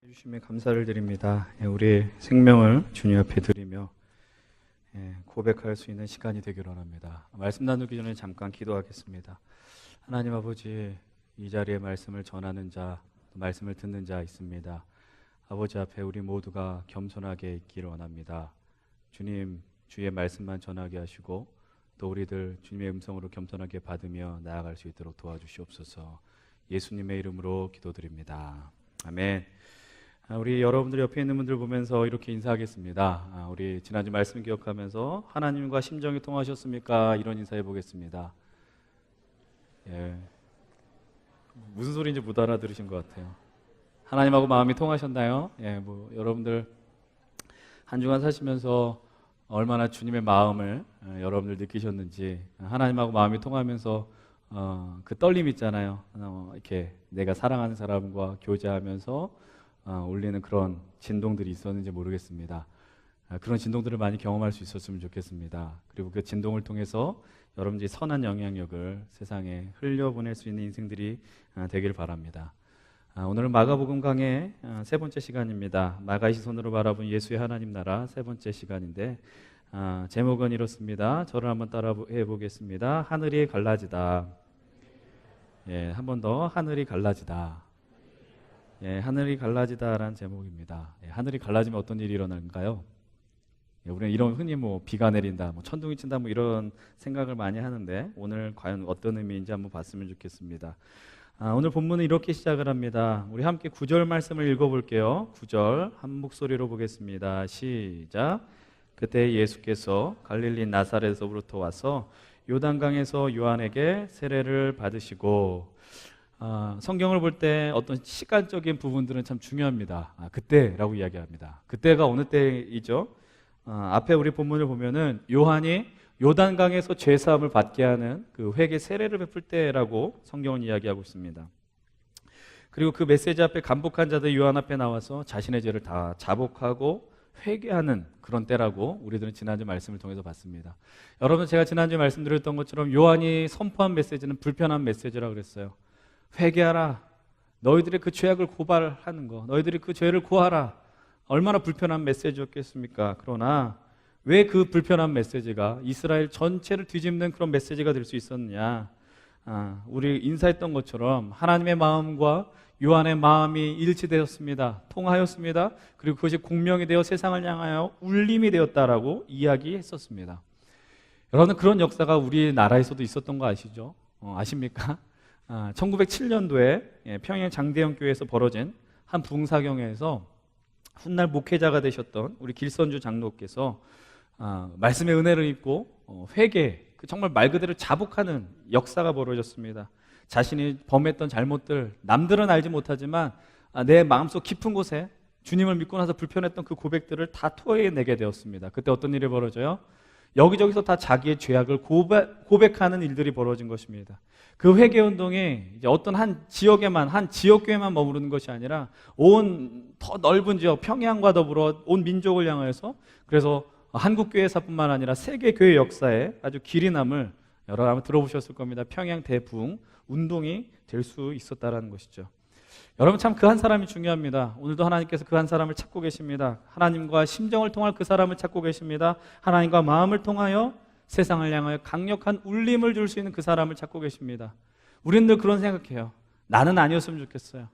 해주심에 감사를 드립니다. 우리 생명을 주님 앞에 드리며 고백할 수 있는 시간이 되기를 원합니다. 말씀 나누기 전에 잠깐 기도하겠습니다. 하나님 아버지, 이 자리에 말씀을 전하는 자, 말씀을 듣는 자 있습니다. 아버지 앞에 우리 모두가 겸손하게 있기를 원합니다. 주님, 주의 말씀만 전하게 하시고 또 우리들 주님의 음성으로 겸손하게 받으며 나아갈 수 있도록 도와주시옵소서. 예수님의 이름으로 기도드립니다. 아멘. 우리 여러분들 옆에 있는 분들 보면서 이렇게 인사하겠습니다. 우리 지난주 말씀 기억하면서 하나님과 심정이 통하셨습니까? 이런 인사해 보겠습니다. 무슨 소리인지 못 알아들으신 것 같아요. 하나님하고 마음이 통하셨나요? 여러분들 한 주간 사시면서 얼마나 주님의 마음을 여러분들 느끼셨는지, 하나님하고 마음이 통하면서 그 떨림 있잖아요. 이렇게 내가 사랑하는 사람과 교제하면서 울리는 그런 진동들이 있었는지 모르겠습니다. 그런 진동들을 많이 경험할 수 있었으면 좋겠습니다. 그리고 그 진동을 통해서 여러분들이 선한 영향력을 세상에 흘려보낼 수 있는 인생들이 되길 바랍니다. 오늘은 마가복음 강의 세 번째 시간입니다. 마가의 시선으로 바라본 예수의 하나님 나라 세 번째 시간인데, 제목은 이렇습니다. 저를 한번 따라해 보겠습니다. 하늘이 갈라지다. 한 번 더, 하늘이 갈라지다. 하늘이 갈라지다라는 제목입니다. 하늘이 갈라지면 어떤 일이 일어날까요? 우리는 이런 흔히 비가 내린다, 천둥이 친다, 이런 생각을 많이 하는데 오늘 과연 어떤 의미인지 한번 봤으면 좋겠습니다. 오늘 본문은 이렇게 시작을 합니다. 우리 함께 9절 말씀을 읽어볼게요. 9절 한 목소리로 보겠습니다. 시작. 그때 예수께서 갈릴리 나사렛에서부터 와서 요단강에서 요한에게 세례를 받으시고, 성경을 볼 때 어떤 시간적인 부분들은 참 중요합니다. 그때라고 이야기합니다. 그때가 어느 때이죠? 앞에 우리 본문을 보면은 요한이 요단강에서 죄사함을 받게 하는 그 회개 세례를 베풀 때라고 성경은 이야기하고 있습니다. 그리고 그 메시지 앞에 감복한 자들 요한 앞에 나와서 자신의 죄를 다 자복하고 회개하는 그런 때라고 우리들은 지난주 말씀을 통해서 봤습니다. 여러분, 제가 지난주에 말씀드렸던 것처럼 요한이 선포한 메시지는 불편한 메시지라고 그랬어요. 회개하라. 너희들의 그 죄악을 고발하는 거, 너희들이 그 죄를 고하라. 얼마나 불편한 메시지였겠습니까? 그러나 왜 그 불편한 메시지가 이스라엘 전체를 뒤집는 그런 메시지가 될 수 있었느냐? 우리 인사했던 것처럼 하나님의 마음과 요한의 마음이 일치되었습니다. 통하였습니다. 그리고 그것이 공명이 되어 세상을 향하여 울림이 되었다라고 이야기했었습니다. 여러분, 그런 역사가 우리나라에서도 있었던 거 아시죠? 아십니까? 1907년도에 평양 장대영 교회에서 벌어진 한 부흥사경회에서 훗날 목회자가 되셨던 우리 길선주 장로께서 말씀의 은혜를 입고 회개, 정말 말 그대로 자복하는 역사가 벌어졌습니다. 자신이 범했던 잘못들, 남들은 알지 못하지만 내 마음속 깊은 곳에 주님을 믿고 나서 불편했던 그 고백들을 다 토해내게 되었습니다. 그때 어떤 일이 벌어져요? 여기저기서 다 자기의 죄악을 고백하는 일들이 벌어진 것입니다. 그 회개운동이 이제 어떤 한 지역에만, 한 지역교회만 머무르는 것이 아니라 온 더 넓은 지역, 평양과 더불어 온 민족을 향하여서, 그래서 한국교회사뿐만 아니라 세계교회 역사에 아주 길이 남을, 여러분 아마 들어보셨을 겁니다. 평양 대부흥 운동이 될 수 있었다는 것이죠. 여러분, 참 그 한 사람이 중요합니다. 오늘도 하나님께서 그 한 사람을 찾고 계십니다. 하나님과 심정을 통할 그 사람을 찾고 계십니다. 하나님과 마음을 통하여 세상을 향하여 강력한 울림을 줄 수 있는 그 사람을 찾고 계십니다. 우리는 늘 그런 생각해요. 나는 아니었으면 좋겠어요.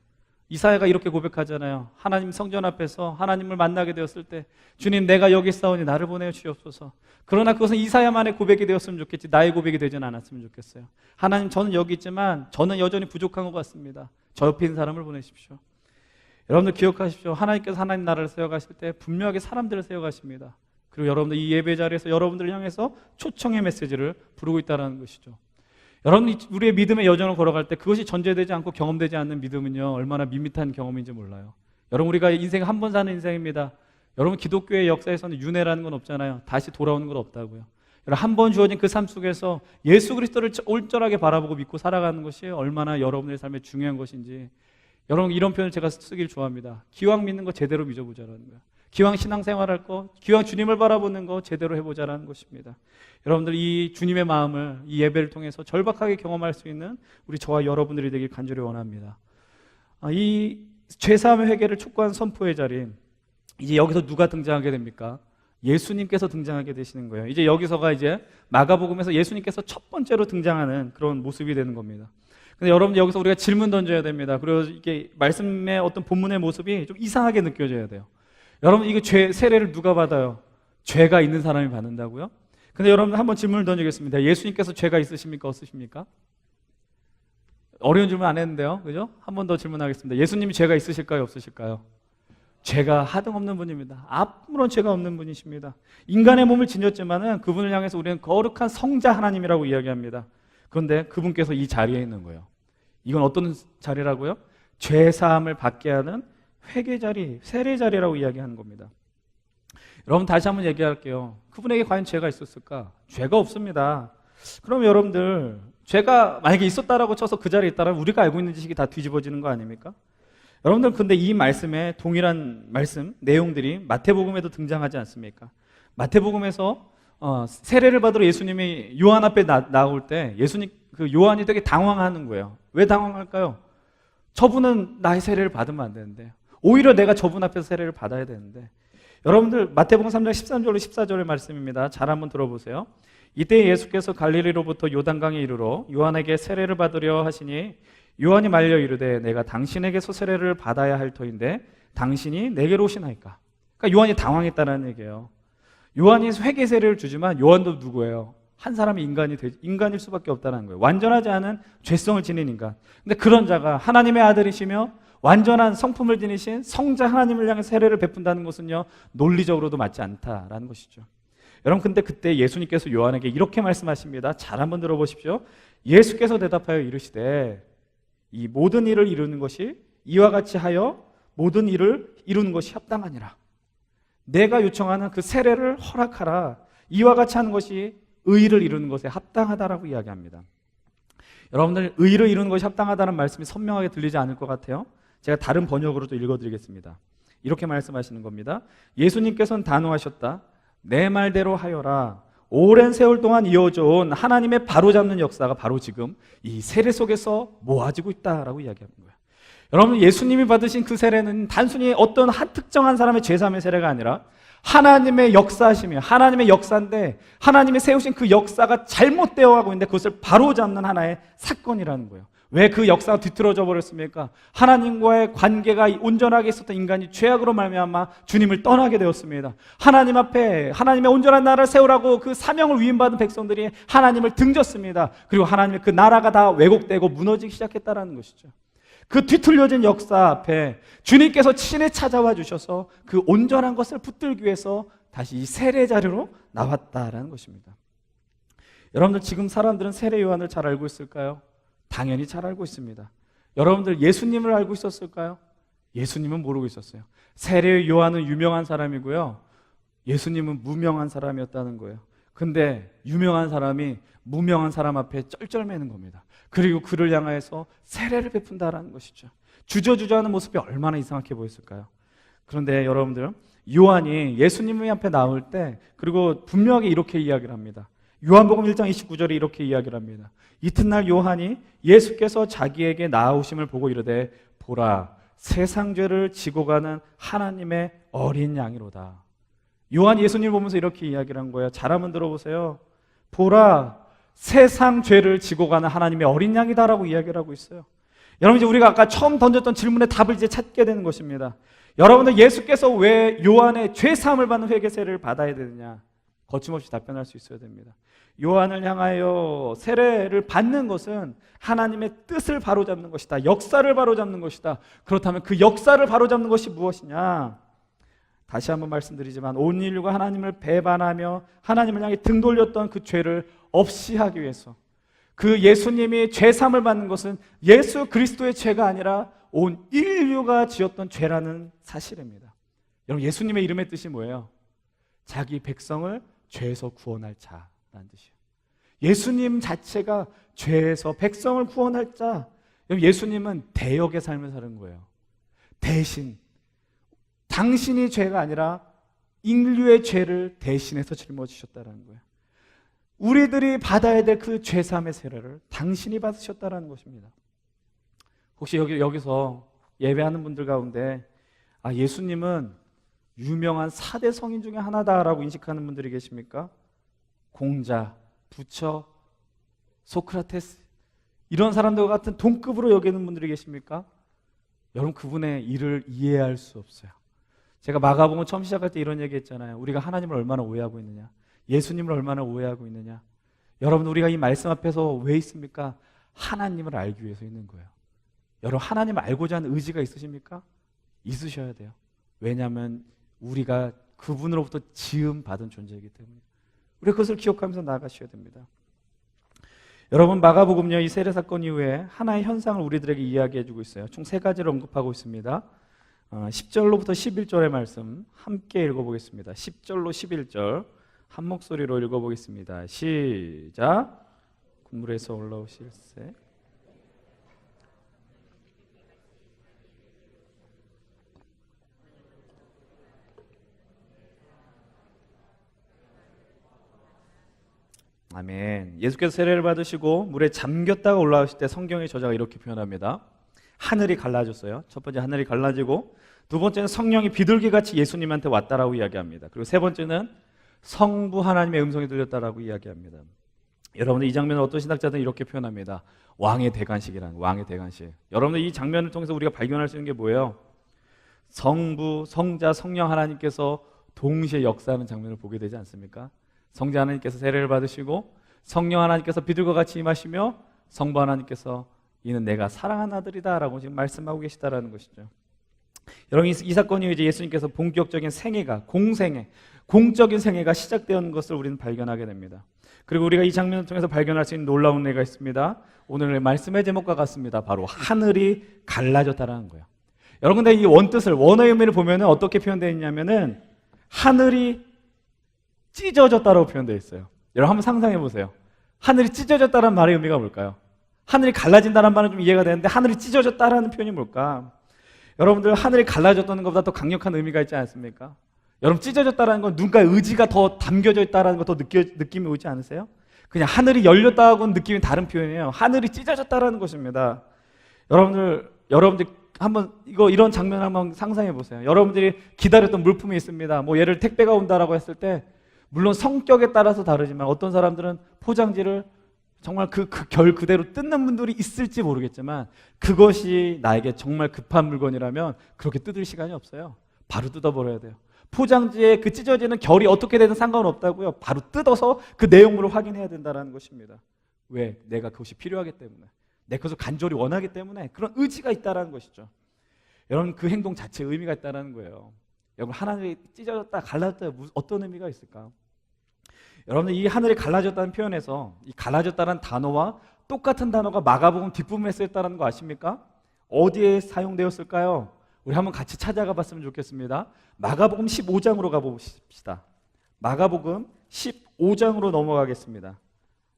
이사야가 이렇게 고백하잖아요. 하나님 성전 앞에서 하나님을 만나게 되었을 때, 주님, 내가 여기 있사오니 나를 보내어 주옵소서. 그러나 그것은 이사야만의 고백이 되었으면 좋겠지 나의 고백이 되지는 않았으면 좋겠어요. 하나님, 저는 여기 있지만 저는 여전히 부족한 것 같습니다. 저 옆에 있는 사람을 보내십시오. 여러분들 기억하십시오. 하나님께서 하나님 나라를 세워가실 때 분명하게 사람들을 세워가십니다. 그리고 여러분들 이 예배 자리에서 여러분들을 향해서 초청의 메시지를 부르고 있다는 것이죠. 여러분, 우리의 믿음의 여정을 걸어갈 때 그것이 전제되지 않고 경험되지 않는 믿음은요, 얼마나 밋밋한 경험인지 몰라요. 여러분, 우리가 인생 한 번 사는 인생입니다. 여러분, 기독교의 역사에서는 윤회라는 건 없잖아요. 다시 돌아오는 건 없다고요. 한 번 주어진 그 삶 속에서 예수 그리스도를 온전하게 바라보고 믿고 살아가는 것이 얼마나 여러분의 삶에 중요한 것인지, 여러분, 이런 표현을 제가 쓰길 좋아합니다. 기왕 믿는 거 제대로 믿어보자라는 거예요. 기왕 신앙생활할 거, 기왕 주님을 바라보는 거 제대로 해보자라는 것입니다. 여러분들, 이 주님의 마음을 이 예배를 통해서 절박하게 경험할 수 있는 우리 저와 여러분들이 되길 간절히 원합니다. 이 죄사함의 회개를 촉구한 선포의 자리, 이제 여기서 누가 등장하게 됩니까? 예수님께서 등장하게 되시는 거예요. 이제 여기서가 이제 마가복음에서 예수님께서 첫 번째로 등장하는 그런 모습이 되는 겁니다. 근데 여러분 여기서 우리가 질문 던져야 됩니다. 그리고 이게 말씀의 어떤 본문의 모습이 좀 이상하게 느껴져야 돼요. 여러분 이게 세례를 누가 받아요? 죄가 있는 사람이 받는다고요? 근데 여러분 한번 질문을 던지겠습니다. 예수님께서 죄가 있으십니까? 없으십니까? 어려운 질문 안 했는데요. 그죠? 한 번 더 질문하겠습니다. 예수님이 죄가 있으실까요? 없으실까요? 죄가 하등없는 분입니다. 아무런 죄가 없는 분이십니다. 인간의 몸을 지녔지만은 그분을 향해서 우리는 거룩한 성자 하나님이라고 이야기합니다. 그런데 그분께서 이 자리에 있는 거예요. 이건 어떤 자리라고요? 죄 사함을 받게 하는 회개 자리, 세례 자리라고 이야기하는 겁니다. 여러분 다시 한번 얘기할게요. 그분에게 과연 죄가 있었을까? 죄가 없습니다. 그럼 여러분들 죄가 만약에 있었다라고 쳐서 그 자리에 있다면 우리가 알고 있는 지식이 다 뒤집어지는 거 아닙니까? 여러분들 근데 이 말씀에 동일한 말씀 내용들이 마태복음에도 등장하지 않습니까? 마태복음에서 세례를 받으러 예수님이 요한 앞에 나올 때 그 요한이 되게 당황하는 거예요. 왜 당황할까요? 저분은 나의 세례를 받으면 안 되는데 오히려 내가 저분 앞에서 세례를 받아야 되는데, 여러분들 마태복음 3장 13절로 14절의 말씀입니다. 잘 한번 들어보세요. 이때 예수께서 갈릴리로부터 요단강에 이르러 요한에게 세례를 받으려 하시니 요한이 말려 이르되 내가 당신에게서 세례를 받아야 할 터인데 당신이 내게로 오시나이까. 그러니까 요한이 당황했다는 얘기예요. 요한이 회개 세례를 주지만 요한도 누구예요? 한 사람이 인간일 수밖에 없다는 거예요. 완전하지 않은 죄성을 지닌 인간. 근데 그런 자가 하나님의 아들이시며 완전한 성품을 지니신 성자 하나님을 향해 세례를 베푼다는 것은요, 논리적으로도 맞지 않다라는 것이죠. 여러분 근데 그때 예수님께서 요한에게 이렇게 말씀하십니다. 잘 한번 들어보십시오. 예수께서 대답하여 이르시되 이 모든 일을 이루는 것이 이와 같이 하여 모든 일을 이루는 것이 합당하니라. 내가 요청하는 그 세례를 허락하라. 이와 같이 하는 것이 의를 이루는 것에 합당하다라고 이야기합니다. 여러분들 의를 이루는 것이 합당하다는 말씀이 선명하게 들리지 않을 것 같아요. 제가 다른 번역으로도 읽어드리겠습니다. 이렇게 말씀하시는 겁니다. 예수님께서는 단호하셨다. 내 말대로 하여라. 오랜 세월 동안 이어져 온 하나님의 바로잡는 역사가 바로 지금 이 세례 속에서 모아지고 있다라고 이야기하는 거예요. 여러분 예수님이 받으신 그 세례는 단순히 어떤 한 특정한 사람의 죄사함의 세례가 아니라 하나님의 역사심이 하나님의 역사인데 하나님이 세우신 그 역사가 잘못되어 가고 있는데 그것을 바로잡는 하나의 사건이라는 거예요. 왜 그 역사가 뒤틀어져 버렸습니까? 하나님과의 관계가 온전하게 있었던 인간이 죄악으로 말미암아 주님을 떠나게 되었습니다. 하나님 앞에 하나님의 온전한 나라를 세우라고 그 사명을 위임받은 백성들이 하나님을 등졌습니다. 그리고 하나님의 그 나라가 다 왜곡되고 무너지기 시작했다는 것이죠. 그 뒤틀려진 역사 앞에 주님께서 친히 찾아와 주셔서 그 온전한 것을 붙들기 위해서 다시 이 세례 자리로 나왔다라는 것입니다. 여러분들 지금 사람들은 세례 요한을 잘 알고 있을까요? 당연히 잘 알고 있습니다. 여러분들 예수님을 알고 있었을까요? 예수님은 모르고 있었어요. 세례 요한은 유명한 사람이고요, 예수님은 무명한 사람이었다는 거예요. 근데 유명한 사람이 무명한 사람 앞에 쩔쩔매는 겁니다. 그리고 그를 향해서 세례를 베푼다라는 것이죠. 주저주저하는 모습이 얼마나 이상하게 보였을까요? 그런데 여러분들 요한이 예수님 앞에 나올 때 그리고 분명하게 이렇게 이야기를 합니다. 요한복음 1장 29절에 이렇게 이야기를 합니다. 이튿날 요한이 예수께서 자기에게 나아오심을 보고 이르되 보라 세상 죄를 지고 가는 하나님의 어린 양이로다. 요한이 예수님을 보면서 이렇게 이야기를 한 거예요. 잘 한번 들어보세요. 보라 세상 죄를 지고 가는 하나님의 어린 양이다라고 이야기를 하고 있어요. 여러분 이제 우리가 아까 처음 던졌던 질문의 답을 이제 찾게 되는 것입니다. 여러분들 예수께서 왜 요한의 죄 사함을 받는 회개 세례를 받아야 되느냐? 거침없이 답변할 수 있어야 됩니다. 요한을 향하여 세례를 받는 것은 하나님의 뜻을 바로잡는 것이다. 역사를 바로잡는 것이다. 그렇다면 그 역사를 바로잡는 것이 무엇이냐? 다시 한번 말씀드리지만 온 인류가 하나님을 배반하며 하나님을 향해 등 돌렸던 그 죄를 없이 하기 위해서 그 예수님이 죄사함을 받는 것은 예수 그리스도의 죄가 아니라 온 인류가 지었던 죄라는 사실입니다. 여러분 예수님의 이름의 뜻이 뭐예요? 자기 백성을 죄에서 구원할 자라는 뜻이에요. 예수님 자체가 죄에서 백성을 구원할 자. 여러분 예수님은 대역의 삶을 사는 거예요. 대신 당신이 죄가 아니라 인류의 죄를 대신해서 짊어지셨다는 거예요. 우리들이 받아야 될 그 죄사함의 세례를 당신이 받으셨다는 것입니다. 혹시 여기서 예배하는 분들 가운데 예수님은 유명한 4대 성인 중에 하나다라고 인식하는 분들이 계십니까? 공자, 부처, 소크라테스 이런 사람들과 같은 동급으로 여기는 분들이 계십니까? 여러분 그분의 일을 이해할 수 없어요. 제가 마가복음 처음 시작할 때 이런 얘기 했잖아요. 우리가 하나님을 얼마나 오해하고 있느냐, 예수님을 얼마나 오해하고 있느냐. 여러분 우리가 이 말씀 앞에서 왜 있습니까? 하나님을 알기 위해서 있는 거예요. 여러분 하나님을 알고자 하는 의지가 있으십니까? 있으셔야 돼요. 왜냐하면 우리가 그분으로부터 지음 받은 존재이기 때문에 우리가 그것을 기억하면서 나아가셔야 됩니다. 여러분 마가복음요 이 세례 사건 이후에 하나의 현상을 우리들에게 이야기해 주고 있어요. 총 3가지를 언급하고 있습니다. 10절로부터 11절의 말씀 함께 읽어보겠습니다. 10절로 11절 한 목소리로 읽어보겠습니다. 시작. 군물에서 올라오실세. 아멘. 예수께서 세례를 받으시고 물에 잠겼다가 올라오실 때 성경의 저자가 이렇게 표현합니다. 하늘이 갈라졌어요. 첫 번째 하늘이 갈라지고, 두 번째는 성령이 비둘기같이 예수님한테 왔다라고 이야기합니다. 그리고 세 번째는 성부 하나님의 음성이 들렸다라고 이야기합니다. 여러분들 이 장면을 어떤 신학자들은 이렇게 표현합니다. 왕의 대관식이라는, 왕의 대관식. 여러분들 이 장면을 통해서 우리가 발견할 수 있는 게 뭐예요? 성부, 성자, 성령 하나님께서 동시에 역사하는 장면을 보게 되지 않습니까? 성자 하나님께서 세례를 받으시고 성령 하나님께서 비둘기와 같이 임하시며 성부 하나님께서 이는 내가 사랑하는 아들이다 라고 지금 말씀하고 계시다라는 것이죠. 여러분 이 사건이 이제 예수님께서 본격적인 생애가, 공생애, 공적인 생애가 시작되는 것을 우리는 발견하게 됩니다. 그리고 우리가 이 장면을 통해서 발견할 수 있는 놀라운 예가 있습니다. 오늘 말씀의 제목과 같습니다. 바로 하늘이 갈라졌다라는 거예요. 여러분 근데 이 원뜻을, 원어의 의미를 보면 어떻게 표현되어 있냐면은 하늘이 찢어졌다라고 표현되어 있어요. 여러분 한번 상상해 보세요. 하늘이 찢어졌다는 말의 의미가 뭘까요? 하늘이 갈라진다는 말은 좀 이해가 되는데 하늘이 찢어졌다라는 표현이 뭘까? 여러분들 하늘이 갈라졌다는 것보다 더 강력한 의미가 있지 않습니까? 여러분 찢어졌다는 건 누군가의 의지가 더 담겨져 있다는 거 더 느낌이 오지 않으세요? 그냥 하늘이 열렸다고는 느낌이 다른 표현이에요. 하늘이 찢어졌다라는 것입니다. 여러분들 한번 이런 장면 한번 상상해 보세요. 여러분들이 기다렸던 물품이 있습니다. 뭐 예를 택배가 온다라고 했을 때 물론 성격에 따라서 다르지만 어떤 사람들은 포장지를 정말 그 결 그대로 뜯는 분들이 있을지 모르겠지만 그것이 나에게 정말 급한 물건이라면 그렇게 뜯을 시간이 없어요. 바로 뜯어버려야 돼요. 포장지에 그 찢어지는 결이 어떻게 되든 상관없다고요. 바로 뜯어서 그 내용물을 확인해야 된다는 것입니다. 왜? 내가 그것이 필요하기 때문에, 내 것을 간절히 원하기 때문에 그런 의지가 있다는 것이죠. 여러분 그 행동 자체에 의미가 있다는 거예요. 여러분 하늘이 찢어졌다 갈라졌다 어떤 의미가 있을까? 여러분들 이 하늘이 갈라졌다는 표현에서 이 갈라졌다는 단어와 똑같은 단어가 마가복음 뒷부분에 쓰였다는 거 아십니까? 어디에 사용되었을까요? 우리 한번 같이 찾아가 봤으면 좋겠습니다. 마가복음 15장으로 가봅시다. 마가복음 15장으로 넘어가겠습니다.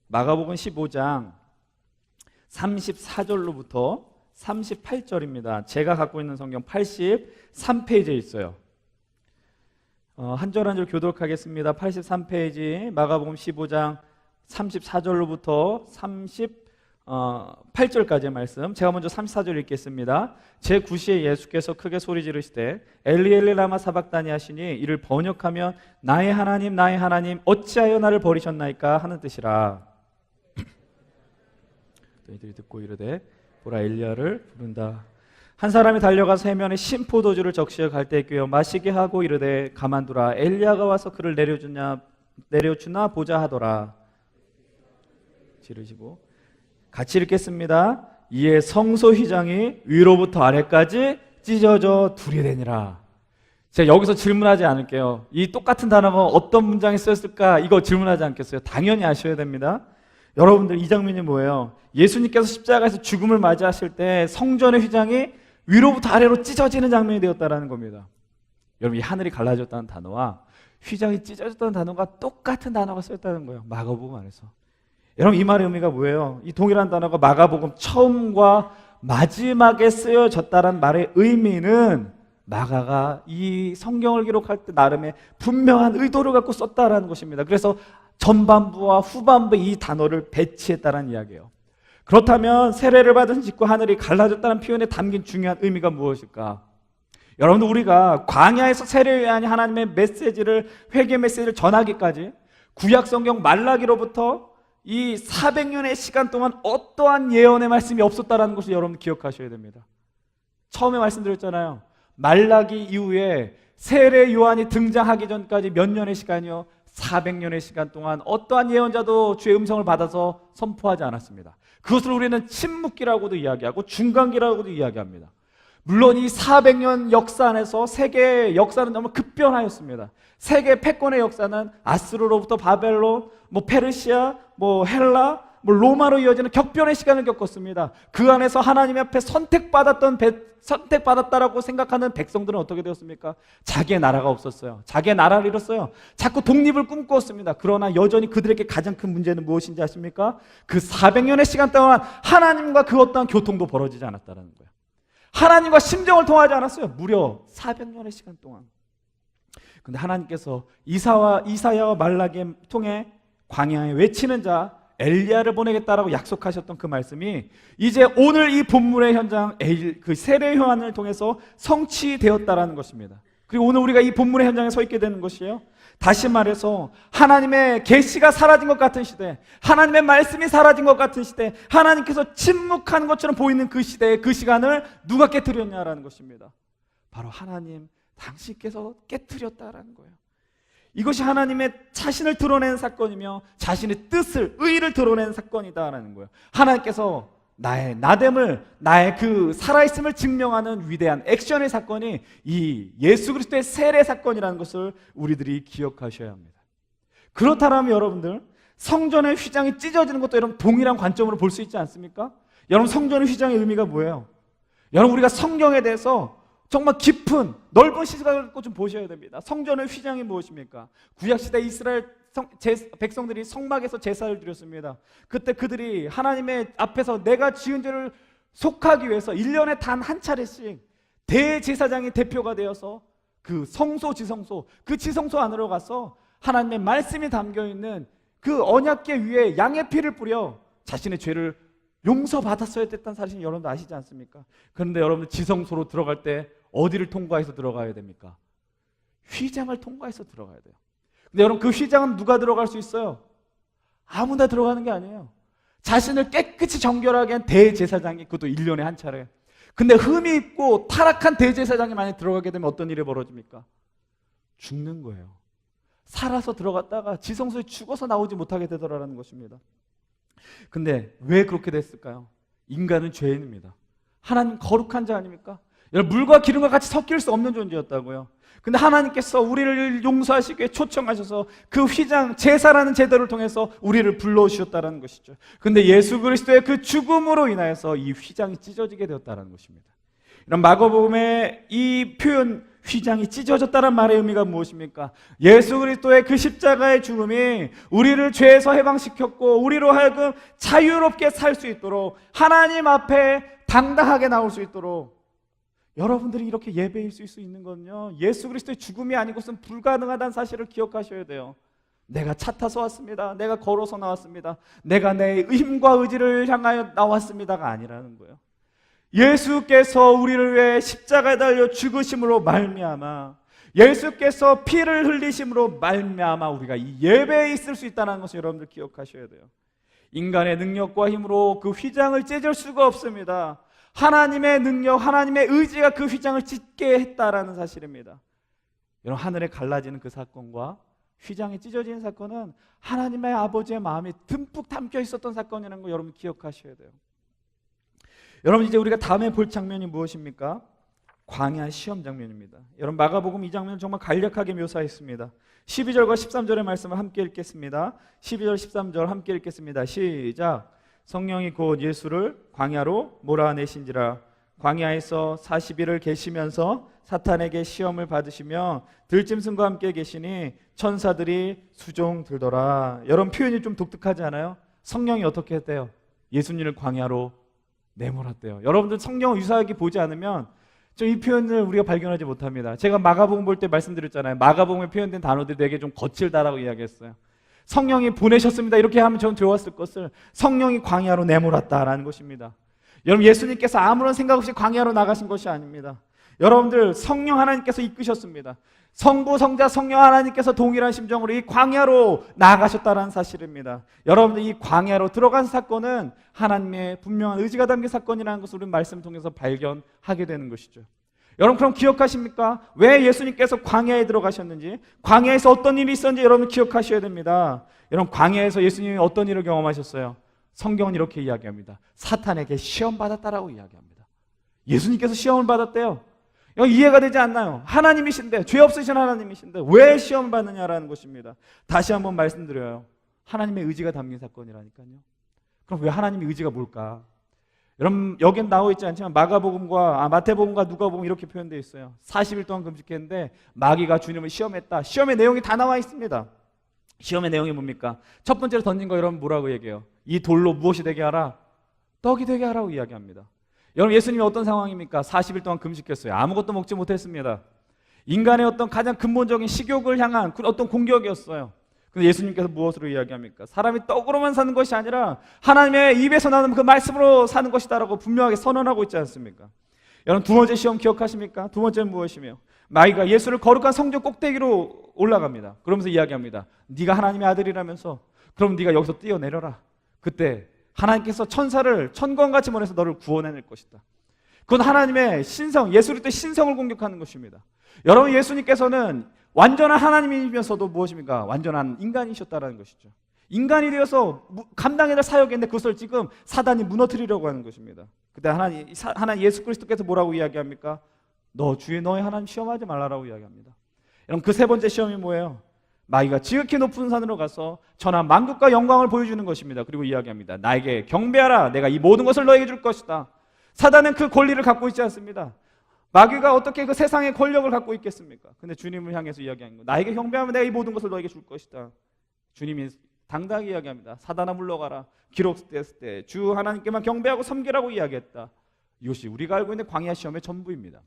마가복음 15장 34절로부터 38절입니다. 제가 갖고 있는 성경 83페이지에 있어요. 한 절 한 절 교독하겠습니다. 83페이지 마가복음 15장 34절로부터 38절까지의 말씀. 제가 먼저 34절 읽겠습니다. 제9시에 예수께서 크게 소리 지르시되 엘리 엘리 라마 사박다니 하시니 이를 번역하면 나의 하나님 나의 하나님 어찌하여 나를 버리셨나이까 하는 뜻이라. 또 이들이 듣고 이르되 보라 엘리야를 부른다. 한 사람이 달려가서 해면에 신 포도주를 적시어 갈대에 꿰어 마시게 하고 이르되 가만두라 엘리야가 와서 그를 내려주나 보자 하더라. 지르시고 같이 읽겠습니다. 이에 성소 휘장이 위로부터 아래까지 찢어져 둘이 되니라. 제가 여기서 질문하지 않을게요. 이 똑같은 단어가 어떤 문장에 쓰였을까 이거 질문하지 않겠어요. 당연히 아셔야 됩니다. 여러분들 이 장면이 뭐예요? 예수님께서 십자가에서 죽음을 맞이하실 때 성전의 휘장이 위로부터 아래로 찢어지는 장면이 되었다는 겁니다. 여러분 이 하늘이 갈라졌다는 단어와 휘장이 찢어졌다는 단어가 똑같은 단어가 쓰였다는 거예요. 마가복음 안에서. 여러분 이 말의 의미가 뭐예요? 이 동일한 단어가 마가복음 처음과 마지막에 쓰여졌다는 말의 의미는 마가가 이 성경을 기록할 때 나름의 분명한 의도를 갖고 썼다라는 것입니다. 그래서 전반부와 후반부에 이 단어를 배치했다는 이야기예요. 그렇다면 세례를 받은 직후 하늘이 갈라졌다는 표현에 담긴 중요한 의미가 무엇일까? 여러분들, 우리가 광야에서 세례 요한이 하나님의 메시지를, 회개 메시지를 전하기까지 구약 성경 말라기로부터 이 400년의 시간 동안 어떠한 예언의 말씀이 없었다는 것을 여러분 기억하셔야 됩니다. 처음에 말씀드렸잖아요. 말라기 이후에 세례 요한이 등장하기 전까지 몇 년의 시간이요? 400년의 시간 동안 어떠한 예언자도 주의 음성을 받아서 선포하지 않았습니다. 그것을 우리는 침묵기라고도 이야기하고 중간기라고도 이야기합니다. 물론 이 400년 역사 안에서 세계의 역사는 너무 급변하였습니다. 세계 패권의 역사는 아수르로부터 바벨론, 페르시아, 헬라, 로마로 이어지는 격변의 시간을 겪었습니다. 그 안에서 하나님 앞에 선택받았다라고 생각하는 백성들은 어떻게 되었습니까? 자기의 나라가 없었어요. 자기의 나라를 잃었어요. 자꾸 독립을 꿈꾸었습니다. 그러나 여전히 그들에게 가장 큰 문제는 무엇인지 아십니까? 그 400년의 시간 동안 하나님과 그 어떠한 교통도 벌어지지 않았다는 거예요. 하나님과 심정을 통하지 않았어요. 무려 400년의 시간 동안. 근데 하나님께서 이사야와 말라기를 통해 광야에 외치는 자 엘리야를 보내겠다라고 약속하셨던 그 말씀이 이제 오늘 이 본문의 현장 그 세례 요한을 통해서 성취되었다라는 것입니다. 그리고 오늘 우리가 이 본문의 현장에 서 있게 되는 것이에요. 다시 말해서 하나님의 계시가 사라진 것 같은 시대, 하나님의 말씀이 사라진 것 같은 시대, 하나님께서 침묵한 것처럼 보이는 그 시대에 그 시간을 누가 깨트렸냐라는 것입니다. 바로 하나님 당신께서 깨트렸다라는 거예요. 이것이 하나님의 자신을 드러내는 사건이며 자신의 뜻을, 의의를 드러내는 사건이다라는 거예요. 하나님께서 나의 나됨을, 나의 그 살아있음을 증명하는 위대한 액션의 사건이 이 예수 그리스도의 세례 사건이라는 것을 우리들이 기억하셔야 합니다. 그렇다면 여러분들, 성전의 휘장이 찢어지는 것도 여러분 동일한 관점으로 볼 수 있지 않습니까? 여러분, 성전의 휘장의 의미가 뭐예요? 여러분, 우리가 성경에 대해서 정말 깊은 넓은 시각을 갖고 좀 보셔야 됩니다. 성전의 휘장이 무엇입니까? 구약시대 이스라엘 백성들이 성막에서 제사를 드렸습니다. 그때 그들이 하나님의 앞에서 내가 지은 죄를 속하기 위해서 1년에 단 한 차례씩 대제사장이 대표가 되어서 그 성소 지성소, 그 지성소 안으로 가서 하나님의 말씀이 담겨있는 그 언약궤 위에 양의 피를 뿌려 자신의 죄를 용서받았어야 됐다는 사실 여러분도 아시지 않습니까? 그런데 여러분들 지성소로 들어갈 때 어디를 통과해서 들어가야 됩니까? 휘장을 통과해서 들어가야 돼요. 근데 여러분, 그 휘장은 누가 들어갈 수 있어요? 아무나 들어가는 게 아니에요. 자신을 깨끗이 정결하게 한 대제사장이, 그것도 1년에 한 차례. 근데 흠이 있고 타락한 대제사장이 만약 들어가게 되면 어떤 일이 벌어집니까? 죽는 거예요. 살아서 들어갔다가 지성소에 죽어서 나오지 못하게 되더라라는 것입니다. 근데 왜 그렇게 됐을까요? 인간은 죄인입니다. 하나님 거룩한 자 아닙니까? 여러분, 물과 기름과 같이 섞일 수 없는 존재였다고요. 근데 하나님께서 우리를 용서하시기 위해 초청하셔서 그 휘장, 제사라는 제도를 통해서 우리를 불러오셨다는 것이죠. 근데 예수 그리스도의 그 죽음으로 인하여서 이 휘장이 찢어지게 되었다는 것입니다. 이런 마가복음의 이 표현, 휘장이 찢어졌다는 말의 의미가 무엇입니까? 예수 그리스도의 그 십자가의 죽음이 우리를 죄에서 해방시켰고 우리로 하여금 자유롭게 살 수 있도록, 하나님 앞에 당당하게 나올 수 있도록, 여러분들이 이렇게 예배일 수 있는 건요, 예수 그리스도의 죽음이 아니고선 불가능하다는 사실을 기억하셔야 돼요. 내가 차 타서 왔습니다, 내가 걸어서 나왔습니다, 내가 내 힘과 의지를 향하여 나왔습니다가 아니라는 거예요. 예수께서 우리를 위해 십자가에 달려 죽으심으로 말미암아, 예수께서 피를 흘리심으로 말미암아 우리가 이 예배에 있을 수 있다는 것을 여러분들 기억하셔야 돼요. 인간의 능력과 힘으로 그 휘장을 찢을 수가 없습니다. 하나님의 능력, 하나님의 의지가 그 휘장을 찢게 했다라는 사실입니다. 여러분, 하늘에 갈라지는 그 사건과 휘장이 찢어지는 사건은 하나님의 아버지의 마음이 듬뿍 담겨 있었던 사건이라는 거 여러분 기억하셔야 돼요. 여러분, 이제 우리가 다음에 볼 장면이 무엇입니까? 광야 시험 장면입니다. 여러분, 마가복음 이 장면을 정말 간략하게 묘사했습니다. 12절과 13절의 말씀을 함께 읽겠습니다. 12절 13절 함께 읽겠습니다. 시작. 성령이 곧 예수를 광야로 몰아내신지라. 광야에서 40일을 계시면서 사탄에게 시험을 받으시며 들짐승과 함께 계시니 천사들이 수종 들더라. 여러분, 표현이 좀 독특하지 않아요? 성령이 어떻게 했대요? 예수님을 광야로 내몰았대요. 여러분들 성경을 유사하게 보지 않으면 이 표현을 우리가 발견하지 못합니다. 제가 마가복음 볼 때 말씀드렸잖아요. 마가복음에 표현된 단어들이 되게 좀 거칠다라고 이야기했어요. 성령이 보내셨습니다. 이렇게 하면 전 좋았을 것을 성령이 광야로 내몰았다라는 것입니다. 여러분, 예수님께서 아무런 생각 없이 광야로 나가신 것이 아닙니다. 여러분들, 성령 하나님께서 이끄셨습니다. 성부, 성자, 성령 하나님께서 동일한 심정으로 이 광야로 나아가셨다는 사실입니다. 여러분들, 이 광야로 들어간 사건은 하나님의 분명한 의지가 담긴 사건이라는 것을 우리 말씀을 통해서 발견하게 되는 것이죠. 여러분, 그럼 기억하십니까? 왜 예수님께서 광야에 들어가셨는지, 광야에서 어떤 일이 있었는지 여러분 기억하셔야 됩니다. 여러분, 광야에서 예수님이 어떤 일을 경험하셨어요? 성경은 이렇게 이야기합니다. 사탄에게 시험받았다라고 이야기합니다. 예수님께서 시험을 받았대요. 이해가 되지 않나요? 하나님이신데, 죄 없으신 하나님이신데 왜 시험을 받느냐라는 것입니다. 다시 한번 말씀드려요. 하나님의 의지가 담긴 사건이라니까요. 그럼 왜 하나님의 의지가 뭘까? 여러분, 여긴 나와 있지 않지만 마가복음과 마태복음과 누가복음 이렇게 표현되어 있어요. 40일 동안 금식했는데 마귀가 주님을 시험했다. 시험의 내용이 다 나와 있습니다. 시험의 내용이 뭡니까? 첫 번째로 던진 거 여러분 뭐라고 얘기해요? 이 돌로 무엇이 되게 하라? 떡이 되게 하라고 이야기합니다. 여러분, 예수님이 어떤 상황입니까? 40일 동안 금식했어요. 아무것도 먹지 못했습니다. 인간의 어떤 가장 근본적인 식욕을 향한 어떤 공격이었어요. 근데 예수님께서 무엇으로 이야기합니까? 사람이 떡으로만 사는 것이 아니라 하나님의 입에서 나는 그 말씀으로 사는 것이다라고 분명하게 선언하고 있지 않습니까? 여러분, 두 번째 시험 기억하십니까? 두 번째는 무엇이며? 마귀가 예수를 거룩한 성전 꼭대기로 올라갑니다. 그러면서 이야기합니다. 네가 하나님의 아들이라면서 그럼 네가 여기서 뛰어내려라. 그때 하나님께서 천사를 천권같이 보내서 너를 구원해낼 것이다. 그건 하나님의 신성, 예수 그리스도의 신성을 공격하는 것입니다. 여러분, 예수님께서는 완전한 하나님이면서도 무엇입니까? 완전한 인간이셨다는 것이죠. 인간이 되어서 감당해야 될 사역인데 그것을 지금 사단이 무너뜨리려고 하는 것입니다. 그때 하나님 예수 그리스도께서 뭐라고 이야기합니까? 너의 하나님 시험하지 말라라고 이야기합니다. 여러분, 그 세 번째 시험이 뭐예요? 마귀가 지극히 높은 산으로 가서 천하 만국과 영광을 보여주는 것입니다. 그리고 이야기합니다. 나에게 경배하라. 내가 이 모든 것을 너에게 줄 것이다. 사단은 그 권리를 갖고 있지 않습니다. 마귀가 어떻게 그 세상의 권력을 갖고 있겠습니까? 근데 주님을 향해서 이야기하는 거. 나에게 경배하면 내가 이 모든 것을 너에게 줄 것이다. 주님이 당당하게 이야기합니다. 사단아 물러가라. 기록됐을 때 주 하나님께만 경배하고 섬기라고 이야기했다. 이것이 우리가 알고 있는 광야 시험의 전부입니다.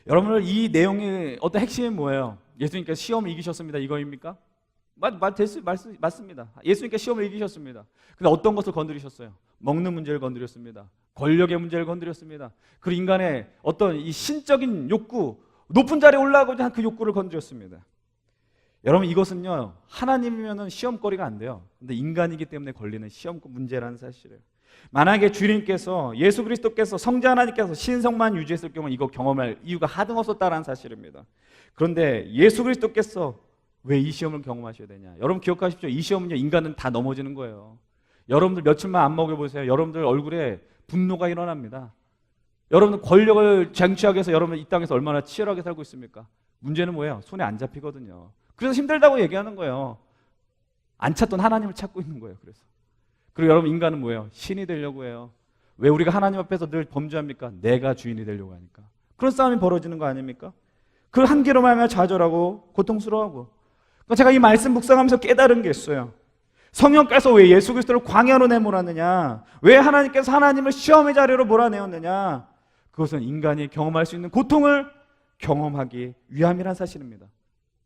여러분들, 이 내용의 어떤 핵심이 뭐예요? 예수님께서 시험을 이기셨습니다. 이거입니까? 맞습니다. 예수님께서 시험을 이기셨습니다. 근데 어떤 것을 건드리셨어요? 먹는 문제를 건드렸습니다. 권력의 문제를 건드렸습니다. 그리고 인간의 어떤 이 신적인 욕구, 높은 자리에 올라가고자 한 그 욕구를 건드렸습니다. 여러분, 이것은요, 하나님이면은 시험거리가 안 돼요. 근데 인간이기 때문에 걸리는 시험 문제라는 사실이에요. 만약에 주님께서, 예수 그리스도께서, 성자 하나님께서 신성만 유지했을 경우 이거 경험할 이유가 하등 없었다라는 사실입니다. 그런데 예수 그리스도께서 왜 이 시험을 경험하셔야 되냐? 여러분 기억하십시오. 이 시험은요, 인간은 다 넘어지는 거예요. 여러분들 며칠만 안 먹여보세요. 여러분들 얼굴에 분노가 일어납니다. 여러분들 권력을 쟁취하기 위해서 여러분 이 땅에서 얼마나 치열하게 살고 있습니까? 문제는 뭐예요? 손에 안 잡히거든요. 그래서 힘들다고 얘기하는 거예요. 안 찾던 하나님을 찾고 있는 거예요. 그리고 여러분, 인간은 뭐예요? 신이 되려고 해요. 왜 우리가 하나님 앞에서 늘 범죄합니까? 내가 주인이 되려고 하니까. 그런 싸움이 벌어지는 거 아닙니까? 그 한계로 말하면 좌절하고 고통스러워하고. 그러니까 제가 이 말씀 묵상하면서 깨달은 게 있어요. 성령께서 왜 예수 그리스도를 광야로 내몰았느냐? 왜 하나님께서 하나님을 시험의 자리로 몰아내었느냐? 그것은 인간이 경험할 수 있는 고통을 경험하기 위함이란 사실입니다.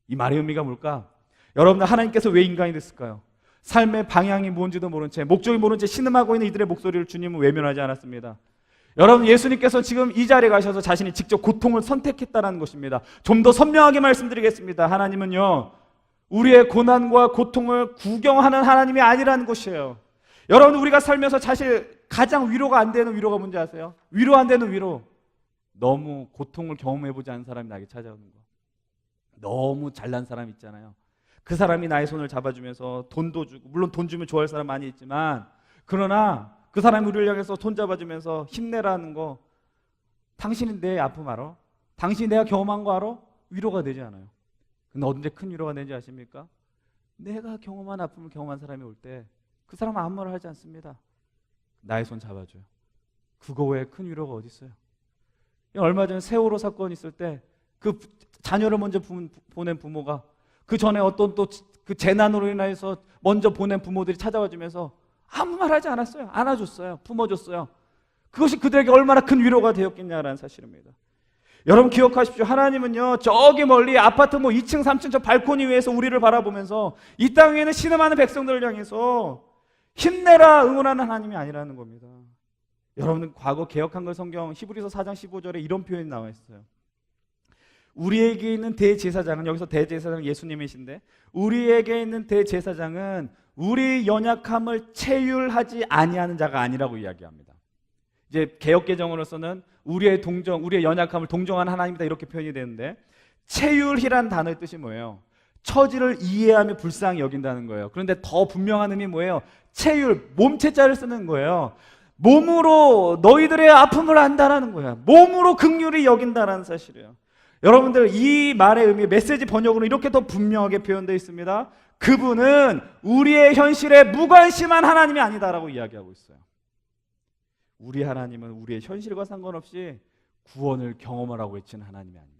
이 말의 의미가 뭘까? 여러분들, 하나님께서 왜 인간이 됐을까요? 삶의 방향이 뭔지도 모른 채, 목적이 모른 채 신음하고 있는 이들의 목소리를 주님은 외면하지 않았습니다. 여러분, 예수님께서 지금 이 자리에 가셔서 자신이 직접 고통을 선택했다는 것입니다. 좀 더 선명하게 말씀드리겠습니다. 하나님은요, 우리의 고난과 고통을 구경하는 하나님이 아니라는 것이에요. 여러분, 우리가 살면서 사실 가장 위로가 안 되는 위로가 뭔지 아세요? 위로 안 되는 위로. 너무 고통을 경험해보지 않은 사람이 나에게 찾아오는 거. 너무 잘난 사람 있잖아요. 그 사람이 나의 손을 잡아주면서 돈도 주고, 물론 돈 주면 좋아할 사람 많이 있지만, 그러나 그 사람이 우리를 향해서 손 잡아주면서 힘내라는 거, 당신이 내 아픔 알아? 당신이 내가 경험한 거 알아? 위로가 되지 않아요. 근데 언제 큰 위로가 되는지 아십니까? 내가 경험한 아픔을 경험한 사람이 올 때 그 사람은 아무 말을 하지 않습니다. 나의 손 잡아줘요. 그거 외에 큰 위로가 어디 있어요? 얼마 전에 세월호 사건 있을 때 그 자녀를 먼저 보낸 부모가 그 전에 어떤 또 그 재난으로 인해서 먼저 보낸 부모들이 찾아와 주면서 아무 말 하지 않았어요. 안아줬어요. 품어줬어요. 그것이 그들에게 얼마나 큰 위로가 되었겠냐라는 사실입니다. 여러분 기억하십시오. 하나님은요, 저기 멀리 아파트 뭐 2층, 3층 저 발코니 위에서 우리를 바라보면서 이 땅 위에는 신음하는 백성들을 향해서 힘내라 응원하는 하나님이 아니라는 겁니다. 여러분 과거 개역한글 성경 히브리서 4장 15절에 이런 표현이 나와 있어요. 우리에게 있는 대제사장은, 여기서 대제사장은 예수님이신데, 우리에게 있는 대제사장은 우리 연약함을 체휼하지 아니하는 자가 아니라고 이야기합니다. 이제 개역 개정으로서는 우리의 연약함을 동정하는 하나님이다 이렇게 표현이 되는데, 체휼이란 단어의 뜻이 뭐예요? 처지를 이해하며 불쌍히 여긴다는 거예요. 그런데 더 분명한 의미 뭐예요? 체휼, 몸체자를 쓰는 거예요. 몸으로 너희들의 아픔을 안다라는 거예요. 몸으로 긍휼히 여긴다라는 사실이에요. 여러분들 이 말의 의미, 메시지 번역으로 이렇게 더 분명하게 표현되어 있습니다. 그분은 우리의 현실에 무관심한 하나님이 아니다라고 이야기하고 있어요. 우리 하나님은 우리의 현실과 상관없이 구원을 경험하라고 외치는 하나님이 아닙니다.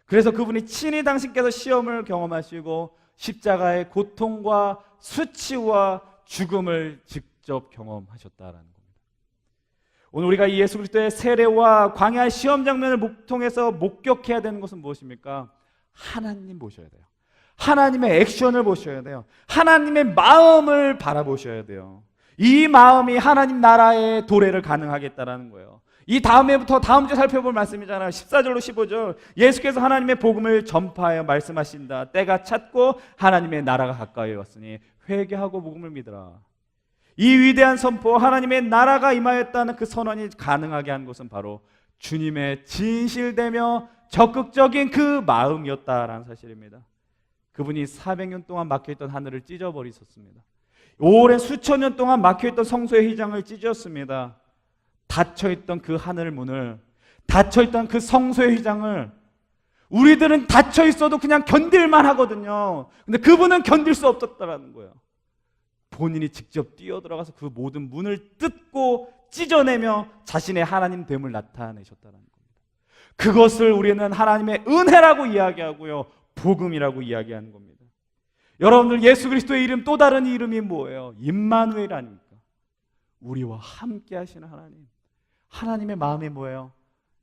그래서 그분이 친히 당신께서 시험을 경험하시고 십자가의 고통과 수치와 죽음을 직접 경험하셨다라는 겁니다. 오늘 우리가 이 예수 그리스도의 세례와 광야의 시험 장면을 통해서 목격해야 되는 것은 무엇입니까? 하나님 보셔야 돼요. 하나님의 액션을 보셔야 돼요. 하나님의 마음을 바라보셔야 돼요. 이 마음이 하나님 나라의 도래를 가능하게 했다라는 거예요. 이 다음에부터 다음 주에 살펴볼 말씀이잖아요. 14절로 15절. 예수께서 하나님의 복음을 전파하여 말씀하신다. 때가 찼고 하나님의 나라가 가까이 왔으니 회개하고 복음을 믿으라. 이 위대한 선포, 하나님의 나라가 임하였다는 그 선언이 가능하게 한 것은 바로 주님의 진실되며 적극적인 그 마음이었다라는 사실입니다. 그분이 400년 동안 막혀있던 하늘을 찢어버리셨습니다. 오랜 수천 년 동안 막혀있던 성소의 휘장을 찢었습니다. 닫혀있던 그 하늘 문을, 닫혀있던 그 성소의 휘장을, 우리들은 닫혀있어도 그냥 견딜만 하거든요. 근데 그분은 견딜 수 없었다라는 거예요. 본인이 직접 뛰어들어가서 그 모든 문을 뜯고 찢어내며 자신의 하나님 됨을 나타내셨다는 겁니다. 그것을 우리는 하나님의 은혜라고 이야기하고요, 복음이라고 이야기하는 겁니다. 여러분들 예수 그리스도의 이름, 또 다른 이름이 뭐예요? 임마누엘 아닙니까? 우리와 함께 하시는 하나님. 하나님의 마음이 뭐예요?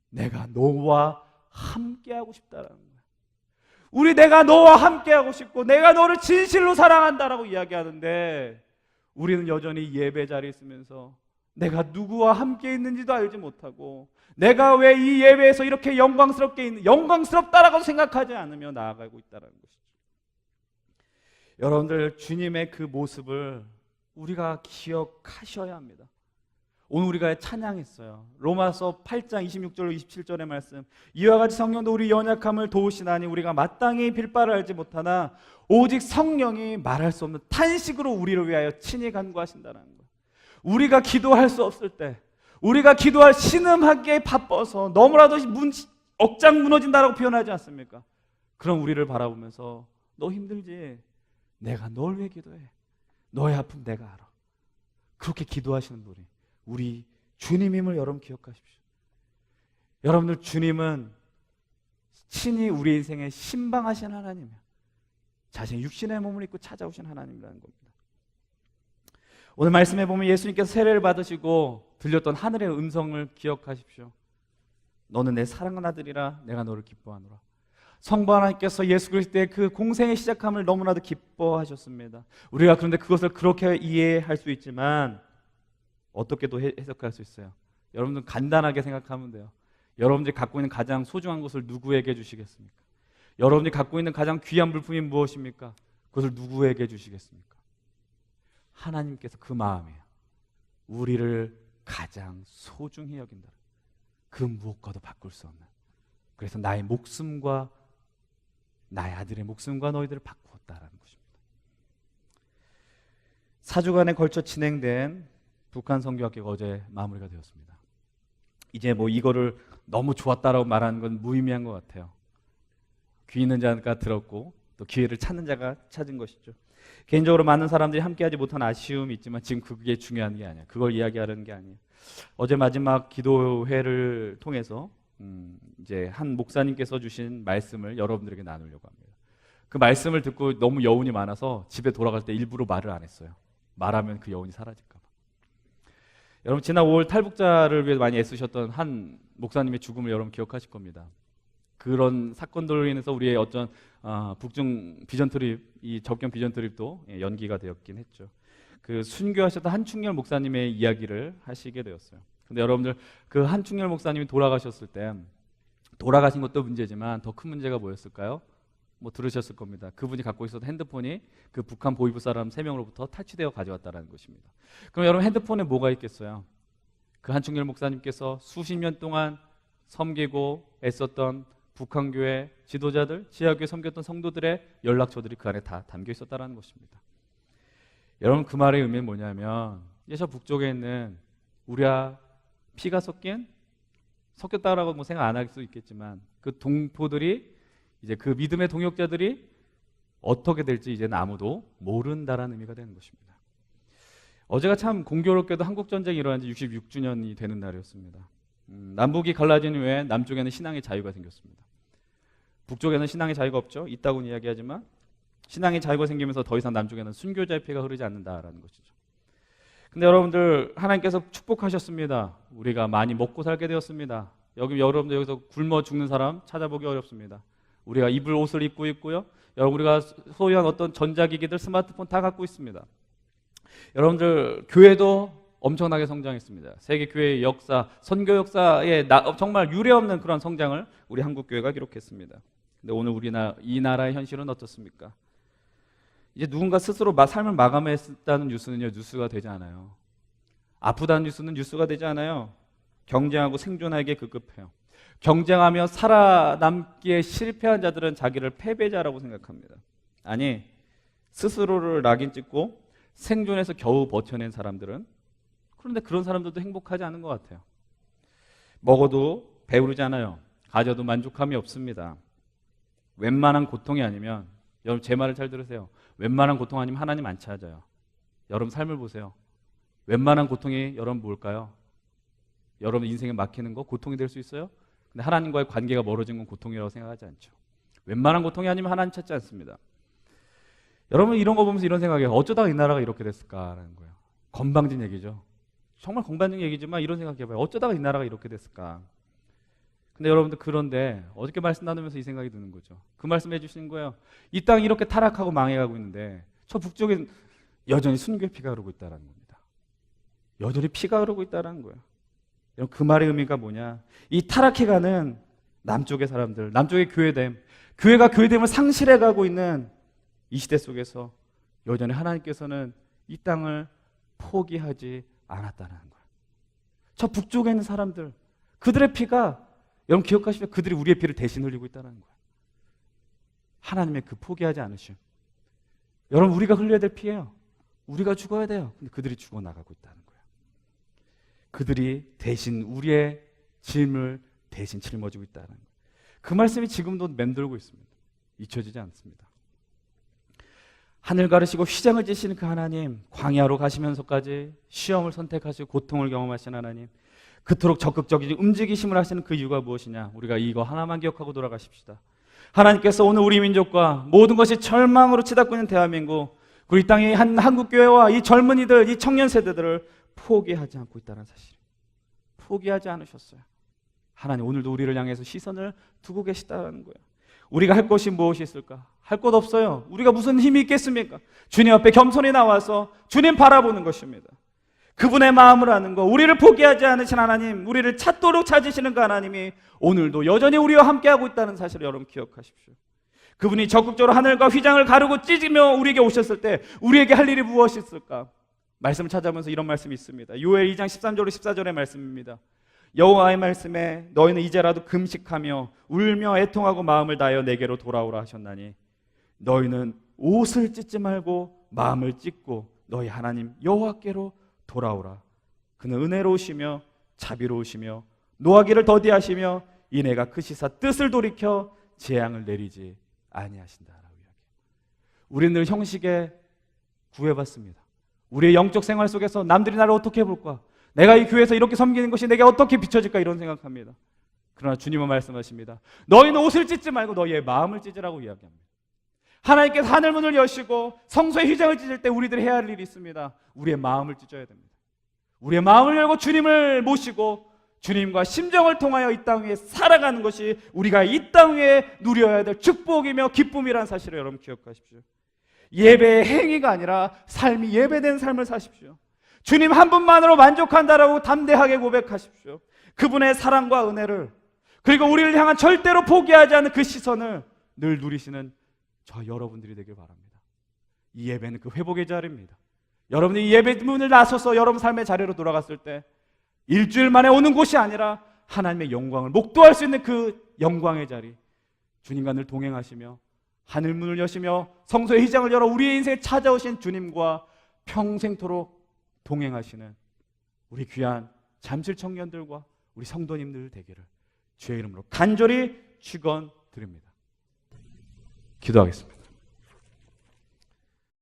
내가 너와 함께 하고 싶다라는 거예요. 내가 너와 함께 하고 싶고 내가 너를 진실로 사랑한다라고 이야기하는데, 우리는 여전히 예배 자리에 있으면서 내가 누구와 함께 있는지도 알지 못하고 내가 왜 이 예배에서 이렇게 영광스럽다라고 생각하지 않으며 나아가고 있다는 것이죠. 여러분들 주님의 그 모습을 우리가 기억하셔야 합니다. 오늘 우리가 찬양했어요. 로마서 8장 26절로 27절의 말씀. 이와 같이 성령도 우리 연약함을 도우시나니 우리가 마땅히 빌 바를 알지 못하나 오직 성령이 말할 수 없는 탄식으로 우리를 위하여 친히 간구하신다는 거예요. 우리가 기도할 수 없을 때, 우리가 기도할 신음하기에 바빠서 너무나도 억장 무너진다라고 표현하지 않습니까? 그럼 우리를 바라보면서 너 힘들지? 내가 널 위해 기도해. 너의 아픔 내가 알아. 그렇게 기도하시는 분이 우리 주님임을 여러분 기억하십시오. 여러분들 주님은 친히 우리 인생에 신방하신 하나님이에요. 자신의 육신의 몸을 입고 찾아오신 하나님이라는 겁니다. 오늘 말씀에 보면 예수님께서 세례를 받으시고 들렸던 하늘의 음성을 기억하십시오. 너는 내 사랑하는 아들이라 내가 너를 기뻐하노라. 성부 하나님께서 예수 그리스도의 그 공생의 시작함을 너무나도 기뻐하셨습니다. 우리가 그런데 그것을 그렇게 이해할 수 있지만 어떻게도 해석할 수 있어요. 여러분들 간단하게 생각하면 돼요. 여러분들이 갖고 있는 가장 소중한 것을 누구에게 주시겠습니까? 여러분이 갖고 있는 가장 귀한 물품이 무엇입니까? 그것을 누구에게 주시겠습니까? 하나님께서 그 마음이에요. 우리를 가장 소중히 여긴다. 그 무엇과도 바꿀 수 없는. 그래서 나의 목숨과 나의 아들의 목숨과 너희들을 바꾸었다라는 것입니다. 4주간에 걸쳐 진행된 북한 선교학교가 어제 마무리가 되었습니다. 이제 뭐 이거를 너무 좋았다라고 말하는 건 무의미한 것 같아요. 귀 있는 자가 들었고 또 기회를 찾는 자가 찾은 것이죠. 개인적으로 많은 사람들이 함께하지 못한 아쉬움이 있지만 지금 그게 중요한 게 아니에요. 그걸 이야기하려는 게 아니에요. 어제 마지막 기도회를 통해서 이제 한 목사님께서 주신 말씀을 여러분들에게 나누려고 합니다. 그 말씀을 듣고 너무 여운이 많아서 집에 돌아갈 때 일부러 말을 안 했어요. 말하면 그 여운이 사라질까 봐. 여러분 지난 5월 탈북자를 위해 많이 애쓰셨던 한 목사님의 죽음을 여러분 기억하실 겁니다. 그런 사건들로 인해서 우리의 어떤 북중 비전 트립, 이 접경 비전 트립도 연기가 되었긴 했죠. 그 순교하셨던 한충렬 목사님의 이야기를 하시게 되었어요. 근데 여러분들 그 한충렬 목사님이 돌아가셨을 때 돌아가신 것도 문제지만 더 큰 문제가 뭐였을까요? 뭐 들으셨을 겁니다. 그분이 갖고 있었던 핸드폰이 그 북한 보위부 사람 3명으로부터 탈취되어 가져왔다는 것입니다. 그럼 여러분 핸드폰에 뭐가 있겠어요? 그 한충렬 목사님께서 수십 년 동안 섬기고 애썼던 북한교회 지도자들, 지하교회 섬겼던 성도들의 연락처들이 그 안에 다 담겨 있었다는 것입니다. 여러분 그 말의 의미는 뭐냐면 이제 저 북쪽에 있는 우리와 피가 섞였다라고 뭐 생각 안 할 수 있겠지만 그 동포들이 이제 그 믿음의 동역자들이 어떻게 될지 이제는 아무도 모른다라는 의미가 되는 것입니다. 어제가 참 공교롭게도 한국전쟁이 일어난 지 66주년이 되는 날이었습니다. 남북이 갈라진 후에 남쪽에는 신앙의 자유가 생겼습니다. 북쪽에는 신앙의 자유가 없죠. 있다고는 이야기하지만 신앙의 자유가 생기면서 더 이상 남쪽에는 순교자의 피가 흐르지 않는다라는 것이죠. 근데 여러분들 하나님께서 축복하셨습니다. 우리가 많이 먹고 살게 되었습니다. 여러분들 여기서 굶어 죽는 사람 찾아보기 어렵습니다. 우리가 입을 옷을 입고 있고요. 여러분 우리가 소유한 어떤 전자기기들, 스마트폰 다 갖고 있습니다. 여러분들 교회도 엄청나게 성장했습니다. 세계 교회의 역사, 선교 역사에 정말 유례없는 그런 성장을 우리 한국 교회가 기록했습니다. 근데 오늘 이 나라의 현실은 어떻습니까? 이제 누군가 스스로 삶을 마감했다는 뉴스는요, 뉴스가 되지 않아요. 아프다는 뉴스는 뉴스가 되지 않아요. 경쟁하고 생존하기에 급급해요. 경쟁하며 살아남기에 실패한 자들은 자기를 패배자라고 생각합니다. 아니, 스스로를 낙인 찍고 생존해서 겨우 버텨낸 사람들은, 그런데 그런 사람들도 행복하지 않은 것 같아요. 먹어도 배부르지 않아요. 가져도 만족함이 없습니다. 웬만한 고통이 아니면, 여러분 제 말을 잘 들으세요. 웬만한 고통 아니면 하나님 안 찾아요. 여러분 삶을 보세요. 웬만한 고통이 여러분 뭘까요? 여러분 인생에 막히는 거 고통이 될 수 있어요? 근데 하나님과의 관계가 멀어진 건 고통이라고 생각하지 않죠. 웬만한 고통이 아니면 하나님 찾지 않습니다. 여러분 이런 거 보면서 이런 생각이에요. 어쩌다가 이 나라가 이렇게 됐을까라는 거예요. 건방진 얘기죠. 정말 건방진 얘기지만 이런 생각해봐요. 어쩌다가 이 나라가 이렇게 됐을까? 근데 여러분들 그런데 어저께 말씀 나누면서 이 생각이 드는 거죠. 그 말씀해 주시는 거예요. 이 땅이 이렇게 타락하고 망해가고 있는데 저 북쪽엔 여전히 순교의 피가 흐르고 있다는 겁니다. 여전히 피가 흐르고 있다는 거예요. 그 말의 의미가 뭐냐? 이 타락해가는 남쪽의 사람들, 남쪽의 교회됨, 교회가 교회됨을 상실해가고 있는 이 시대 속에서 여전히 하나님께서는 이 땅을 포기하지 않았다는 거예요. 저 북쪽에 있는 사람들, 그들의 피가 여러분 기억하시면 그들이 우리의 피를 대신 흘리고 있다는 거예요. 하나님의 그 포기하지 않으심. 여러분 우리가 흘려야 될 피예요. 우리가 죽어야 돼요. 근데 그들이 죽어나가고 있다는 거예요. 그들이 대신 우리의 짐을 대신 짊어지고 있다는 거예요. 그 말씀이 지금도 맴돌고 있습니다. 잊혀지지 않습니다. 하늘 가르시고 휘장을 지시는 그 하나님, 광야로 가시면서까지 시험을 선택하시고 고통을 경험하신 하나님, 그토록 적극적인 움직이심을 하시는 그 이유가 무엇이냐? 우리가 이거 하나만 기억하고 돌아가십시다. 하나님께서 오늘 우리 민족과 모든 것이 절망으로 치닫고 있는 대한민국, 그리고 이 땅의 한국교회와 이 젊은이들, 이 청년 세대들을 포기하지 않고 있다는 사실, 포기하지 않으셨어요. 하나님 오늘도 우리를 향해서 시선을 두고 계시다는 거예요. 우리가 할 것이 무엇이 있을까? 할 것 없어요. 우리가 무슨 힘이 있겠습니까? 주님 앞에 겸손히 나와서 주님 바라보는 것입니다. 그분의 마음을 아는 거, 우리를 포기하지 않으신 하나님, 우리를 찾도록 찾으시는 그 하나님이 오늘도 여전히 우리와 함께하고 있다는 사실을 여러분 기억하십시오. 그분이 적극적으로 하늘과 휘장을 가르고 찢으며 우리에게 오셨을 때 우리에게 할 일이 무엇이 있을까? 말씀을 찾아보면서 이런 말씀이 있습니다. 요엘 2장 13절로 14절의 말씀입니다. 여호와의 말씀에 너희는 이제라도 금식하며 울며 애통하고 마음을 다하여 내게로 돌아오라 하셨나니 너희는 옷을 찢지 말고 마음을 찢고 너희 하나님 여호와께로 돌아오라. 그는 은혜로우시며 자비로우시며 노하기를 더디하시며 이내가 크시사 뜻을 돌이켜 재앙을 내리지 아니하신다라고 이야기해요. 우리는 늘 형식에 구애받습니다. 우리의 영적 생활 속에서 남들이 나를 어떻게 볼까? 내가 이 교회에서 이렇게 섬기는 것이 내게 어떻게 비춰질까? 이런 생각합니다. 그러나 주님은 말씀하십니다. 너희는 옷을 찢지 말고 너희의 마음을 찢으라고 이야기합니다. 하나님께서 하늘문을 여시고 성소의 휘장을 찢을 때 우리들이 해야 할 일이 있습니다. 우리의 마음을 찢어야 됩니다. 우리의 마음을 열고 주님을 모시고 주님과 심정을 통하여 이 땅 위에 살아가는 것이 우리가 이 땅 위에 누려야 될 축복이며 기쁨이라는 사실을 여러분 기억하십시오. 예배의 행위가 아니라 삶이 예배된 삶을 사십시오. 주님 한 분만으로 만족한다라고 담대하게 고백하십시오. 그분의 사랑과 은혜를, 그리고 우리를 향한 절대로 포기하지 않는 그 시선을 늘 누리시는 저 여러분들이 되길 바랍니다. 이 예배는 그 회복의 자리입니다. 여러분이 이 예배 문을 나서서 여러분 삶의 자리로 돌아갔을 때 일주일 만에 오는 곳이 아니라 하나님의 영광을 목도할 수 있는 그 영광의 자리, 주님과 늘 동행하시며 하늘 문을 여시며 성소의 휘장을 열어 우리의 인생에 찾아오신 주님과 평생토록 동행하시는 우리 귀한 잠실 청년들과 우리 성도님들 되기를 주의 이름으로 간절히 축원드립니다. 기도하겠습니다.